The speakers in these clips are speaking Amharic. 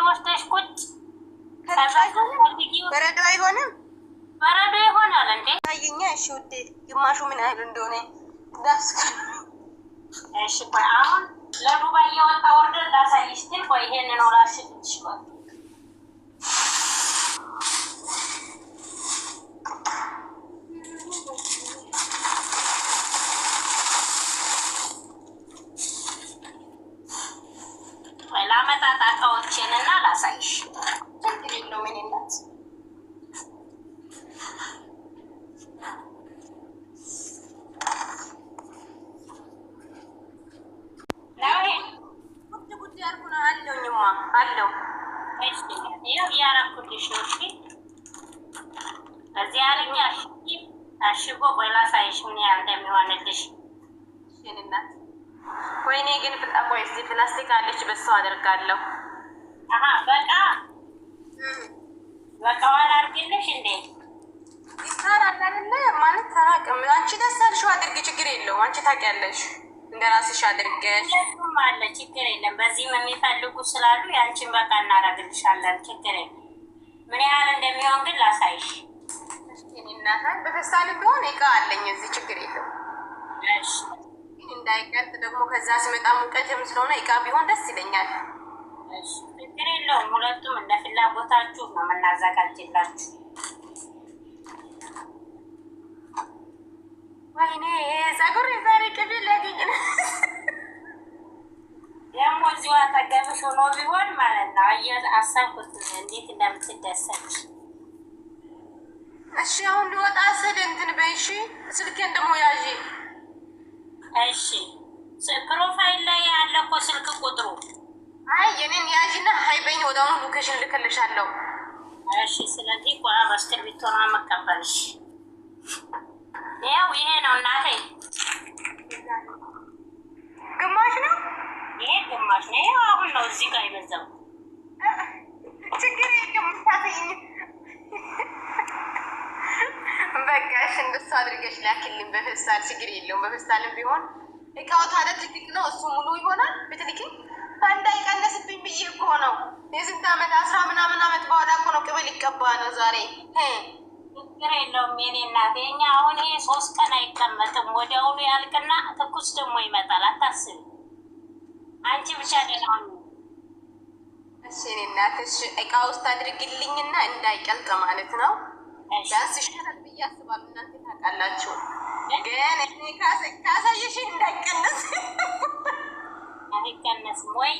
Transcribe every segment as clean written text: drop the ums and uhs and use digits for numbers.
ወስደሽ ቁጭ በረዶ አይሆንም በረዶ ይሆናል እንዴ ታየኛ እሺ ውዴ ግማሹ ምን ያህል እንደሆነ ዳስ እሺ ቆይ አሁን ለዱባይ የወጣ ኦርደር ላሳይሽ ግን ቆይ ይሄንን ነው ላሽልሽ ቆይ ላመጣጣቃዎችንና ላሳይሽ ችግር የለውም እኔ እናት አለው ይኸው እያደረኩልሽ ነው። እሺ እዚህ አለኝ አሽጎ ቆይ ላሳይሽ ምን ያህል እንደሚሆንልሽ። እሺ እናት ወይኔ ግን ቆይ እዚህ ፕላስቲክ አለች በሷ አደርጋለሁ። በቃዋን አድርግልሽ እንዴ ይሰራል አይደለ ማለት ተራቅም አንቺ ደስ አልሽው አድርጊ ችግር የለውም አንቺ ታውቂያለሽ እንደራስሽ አድርገሽ ሁሉም አለ ችግር የለም። በዚህም የሚፈልጉ ስላሉ ያንቺን በቃ እናደርግልሻለን ችግር የለም። ምን ያህል እንደሚሆን ግን ላሳይሽ። እሺ እናት በፈሳል ቢሆን እቃ አለኝ እዚህ ችግር የለውም። እሺ ግን እንዳይቀርጥ ደግሞ ከዛ ስመጣ ሙቀትም ስለሆነ እቃ ቢሆን ደስ ይለኛል። እሺ ችግር የለውም። ሁለቱም እንደ ፍላጎታችሁ ነው የምናዘጋጅላችሁ። ወይኔ ጸጉር የዛሬ ቅቤ ላገኝ ነው ደግሞ እዚሁ አጠገብሽ ሆኖ ቢሆን ማለት ነው። አሰብኩት እንዴት እንደምትደሰች። እሺ አሁን ሊወጣ ስል እንትን በይሺ ስልኬን ደግሞ ያዢ። እሺ ፕሮፋይል ላይ ያለ እኮ ስልክ ቁጥሩ አይ የኔን ያዢና ሀይበኝ ወዳሁኑ ሎኬሽን ልክልሻለሁ። እሺ ስለዚህ ቆራ በስክሪፕቶ ነው መቀበልሽ። ያው ይሄ ነው እናቴ ግማሽ ነው ይሄ ግማሽ ነው። ያው አሁን ነው እዚህ ጋር የበዛው ችግር የለም ታተኝ በቃ እሺ እንደሱ አድርገሽ ላኪልኝ በፌስታል ችግር የለውም። በፌስታልም ቢሆን እቃው ታዲያ ትልቅ ነው እሱ ሙሉ ይሆናል። ብትልኪ አንድ አይቀነስብኝ ብዬ እኮ ነው የስንት ዓመት 10 ምናምን ዓመት በኋላ እኮ ነው ቅቤ ሊቀባ ነው ዛሬ ችግር የለውም የኔ እናት። የኛ አሁን ይሄ 3 ቀን አይቀመጥም ወዲያውኑ ያልቅና ትኩስ ደግሞ ይመጣል። አታስቢ አንቺ ብቻ ደህና ሁኚ እሺ የኔ እናት። እሺ እቃ ውስጥ አድርግልኝና እንዳይቀልጥ ማለት ነው። ዳንስ ይሻላል ብዬ አስባለሁ። እናንተ ታውቃላችሁ ግን እኔ ካሳየሽ እንዳይቀነስ አይቀነስም ወይ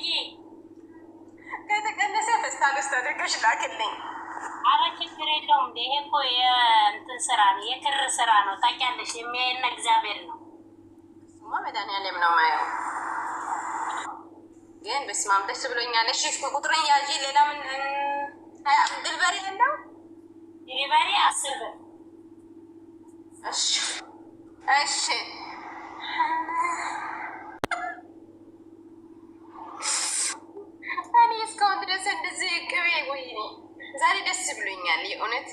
ከተቀነሰ ፌስታል ውስጥ አድርገሽ ላክልኝ። አረ ችግር የለውም። ይሄ እኮ የእንትን ስራ ነው የክር ስራ ነው ታውቂያለሽ። የሚያየን እግዚአብሔር ነው። እሱማ መድኃኒዓለም ነው የማየው። ግን በስመ አብ ደስ ብሎኛል። እሺ ቁጥሩን ያዢ። ሌላ ምን ድልበሪ ያለው ዲሊቨሪ 10 ብር። እሺ እሺ እኔ እስካሁን ድረስ እንደዚህ ቅቤ ወይኔ ዛሬ ደስ ብሎኛል የእውነት።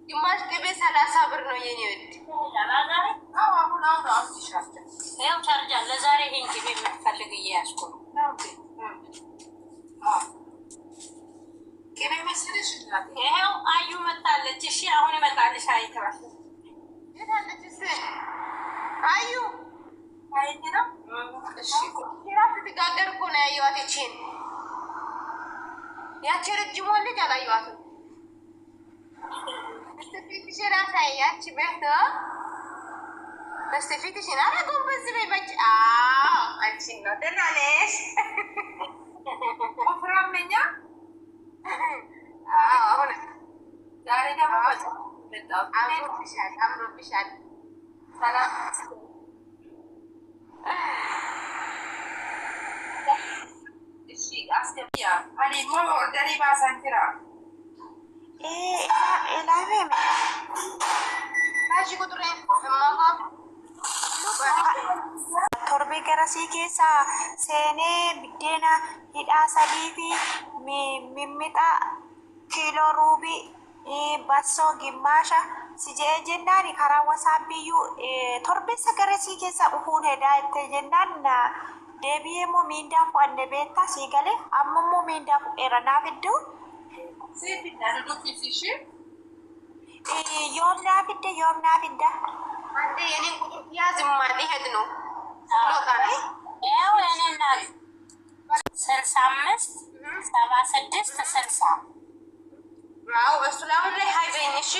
ግማሽ ቅቤ 30 ብር ነው የኔ ውድ። ይኸው ቻርጅ አለ ዛሬ ይሄን ቅቤ የምትፈልግ እየያዝኩ ነው። ቅቤ መስልሽ ይኸው አዩ መጣለች። እሺ አሁን ይመጣልሽ። አይተባል የታለች ስ አዩ አይት ነው። እሺ ራስ ትጋገር እኮ ነው ያየኋት። ይቺን ያቺ ረጅሟ ልጅ አላየኋትም። በስተፊትሽ ራስ ያቺ ቤት በስተፊትሽን አረ ጎንበስ በይ በጭ አንቺን ነው። ደህና ነሽ? ወፍራም ነኝ። አሁን ዛሬ ደግሞ አምሮብሻል። ሰላም እሺ አስገቢያ አኔሞ ኦርደሪ ባሳንትራ ኤላቤም ታጂ ቁጥሬ እማማ ቶርቤ ገረሲ ኬሳ ሴኔ ቢዴና ሂዳ ሰዲፊ ሚሚጣ ኪሎ ሩቢ ባሶ ግማሻ ሲጄ ጀናኒ ካራ ወሳቢዩ ቶርቤ ሰገረሲ ኬሳ ኡሁን ሄዳ እተ ጀናና deebi'eemoo miindaa fu'anne beektaa sii galee ammammoo miindaa fu'eera naaf iddoo yoom naaf idda አንዴ የኔን ቁጥር ያዝማ ሊሄድ ነው ያው የኔ እናት 65 76 60 አዎ እሱ ላይ አሁን ላይ ሀይበኝ እሺ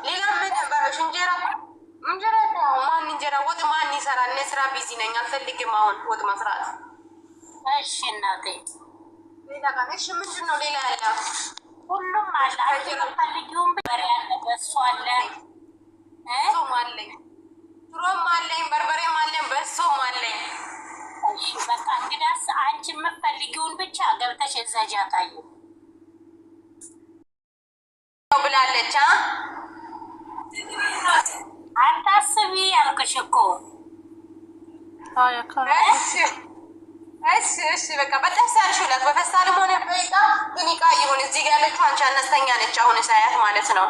ሌላ ምን ባሽ እንጀራ ማን እንጀራ ወጥ ማን ይሰራል እኔ ስራ ቢዚ ነኝ አልፈልግም አሁን ወጥ መስራት እሺ እናቴ ሌላ ጋርሽ ምንድነው ሌላ ያለ ሁሉም አለ አልፈልጊውም በሬ ያለ በሱ አለ ሶም አለኝ ሮም አለኝ በርበሬም አለኝ በሶም አለኝ እሺ በቃ እንግዲያስ አንቺ የምትፈልጊውን ብቻ ገብተሽ እዛጃ ታዩ ብላለች አታስቢ ያልኩሽ እኮ እሺ በቃ በጣም ሳርሽላት በፈሳልም ሆነ በይቃ ግን ይቃ ይሁን እዚህ ጋር ያለችው አንቺ አነስተኛ ነች አሁን ሳያት ማለት ነው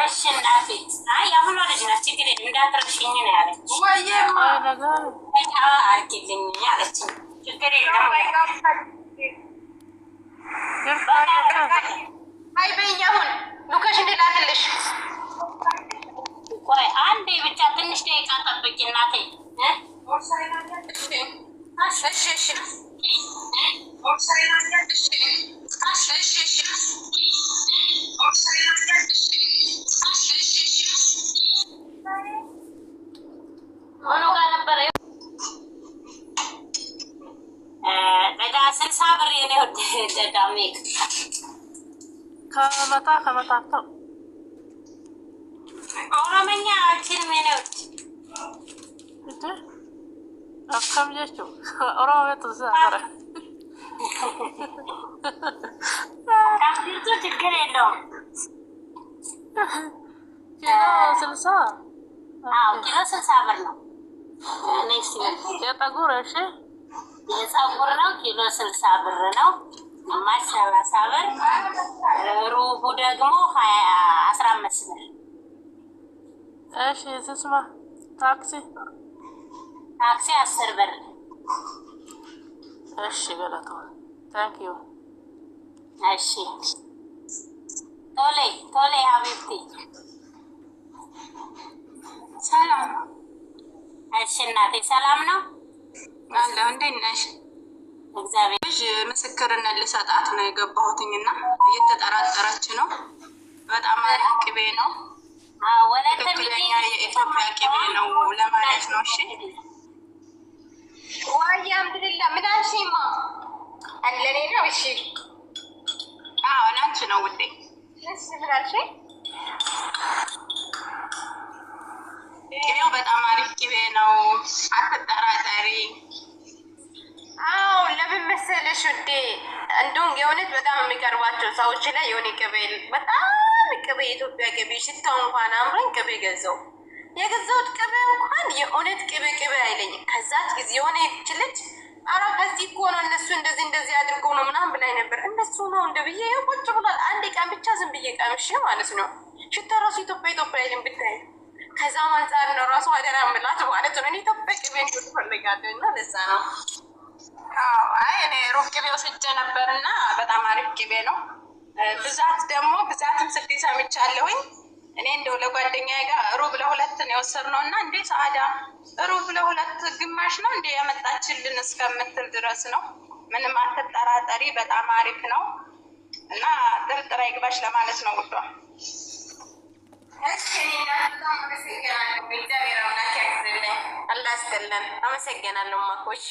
እሺ እናቴ አይ አሁን ልጅ ናት ችግር የለም እንዳትረሽኝ ነው ያለች ወይማ አርጊልኝ ያለች ችግር የለም አይ በይኝ አሁን ሉካሽ እንድላክልሽ ቆይ አንዴ ብቻ ትንሽ ደቂቃ ጠብቂ እናቴ ሆኖ ጋር ነበረ ለጋ 60 ብር የኔ ወደ ደዳሜክ ከመጣ ኦሮምኛ አልችልም የኔ ወደ akkam jechuun oromoo tusaara ካፍሪቱ ችግር የለውም ኪሎ 60 አዎ ኪሎ 60 ብር ነው የጠጉር እሺ የፀጉር ነው ኪሎ 60 ብር ነው ግማሽ 30 ብር ሩቡ ደግሞ 15 ብር እሺ ስስማ ታክሲ 10 ብር እሺ ገለተው ታንክ ዩ እሺ ቶሌ ሀቢብቲ ሰላም እሺ እናቴ ሰላም ነው አለሁ እንዴት ነሽ እግዚአብሔር ምስክርነት ልሰጣት ነው የገባሁትኝና እየተጠራጠረች ነው በጣም አሪፍ ቅቤ ነው ትክክለኛ የኢትዮጵያ ቅቤ ነው ለማለት ነው እሺ ዋይ አልሐምዱሊላህ ምን አልሽማ አለኔ ነው እሺ አዎ ላንቺ ነው ውዴ እሺ ምን አልሽ ቅቤው በጣም አሪፍ ቅቤ ነው አትጠራጠሪ አዎ ለምን መሰለሽ ውዴ እንደውም የእውነት በጣም የሚቀርባቸው ሰዎች ላይ የሆነ ቅቤ በጣም ቅቤ የኢትዮጵያ ቅቤ ሽታው እንኳን አምሮኝ ቅቤ ገዛው የገዛሁት ቅቤ እንኳን የእውነት ቅቤ አይለኝም ከዛች ጊዜ የሆነ ልጅ አራ ከዚህ እኮ ነው እነሱ እንደዚህ አድርገው ነው ምናምን ብላኝ ነበር እነሱ ነው እንደ ብዬ ቁጭ ብሏል አንድ ቀን ብቻ ዝም ብዬ ቀምሼ ማለት ነው ሽታ ራሱ ኢትዮጵያ አይልም ብታይ ከዛም አንጻር ነው ራሱ አደራ ምላት ማለት ነው እኔ ኢትዮጵያ ቅቤ እንዲወድ ፈልጋለሁ እና ለዛ ነው አዎ አይ እኔ ሩብ ቅቤ ወስጄ ነበርና በጣም አሪፍ ቅቤ ነው ብዛትም ስትይ ሰምቻለሁኝ እኔ እንደው ለጓደኛዬ ጋር ሩብ ለሁለት ነው የወሰድነው እና እንዴ ሰዓዳ ሩብ ለሁለት ግማሽ ነው እንዴ ያመጣችልን እስከምትል ድረስ ነው ምንም አትጠራጠሪ በጣም አሪፍ ነው እና ጥርጥር አይግባሽ ለማለት ነው ውዷ አላህ ያስገለን አመሰግናለሁ ማኮ እሺ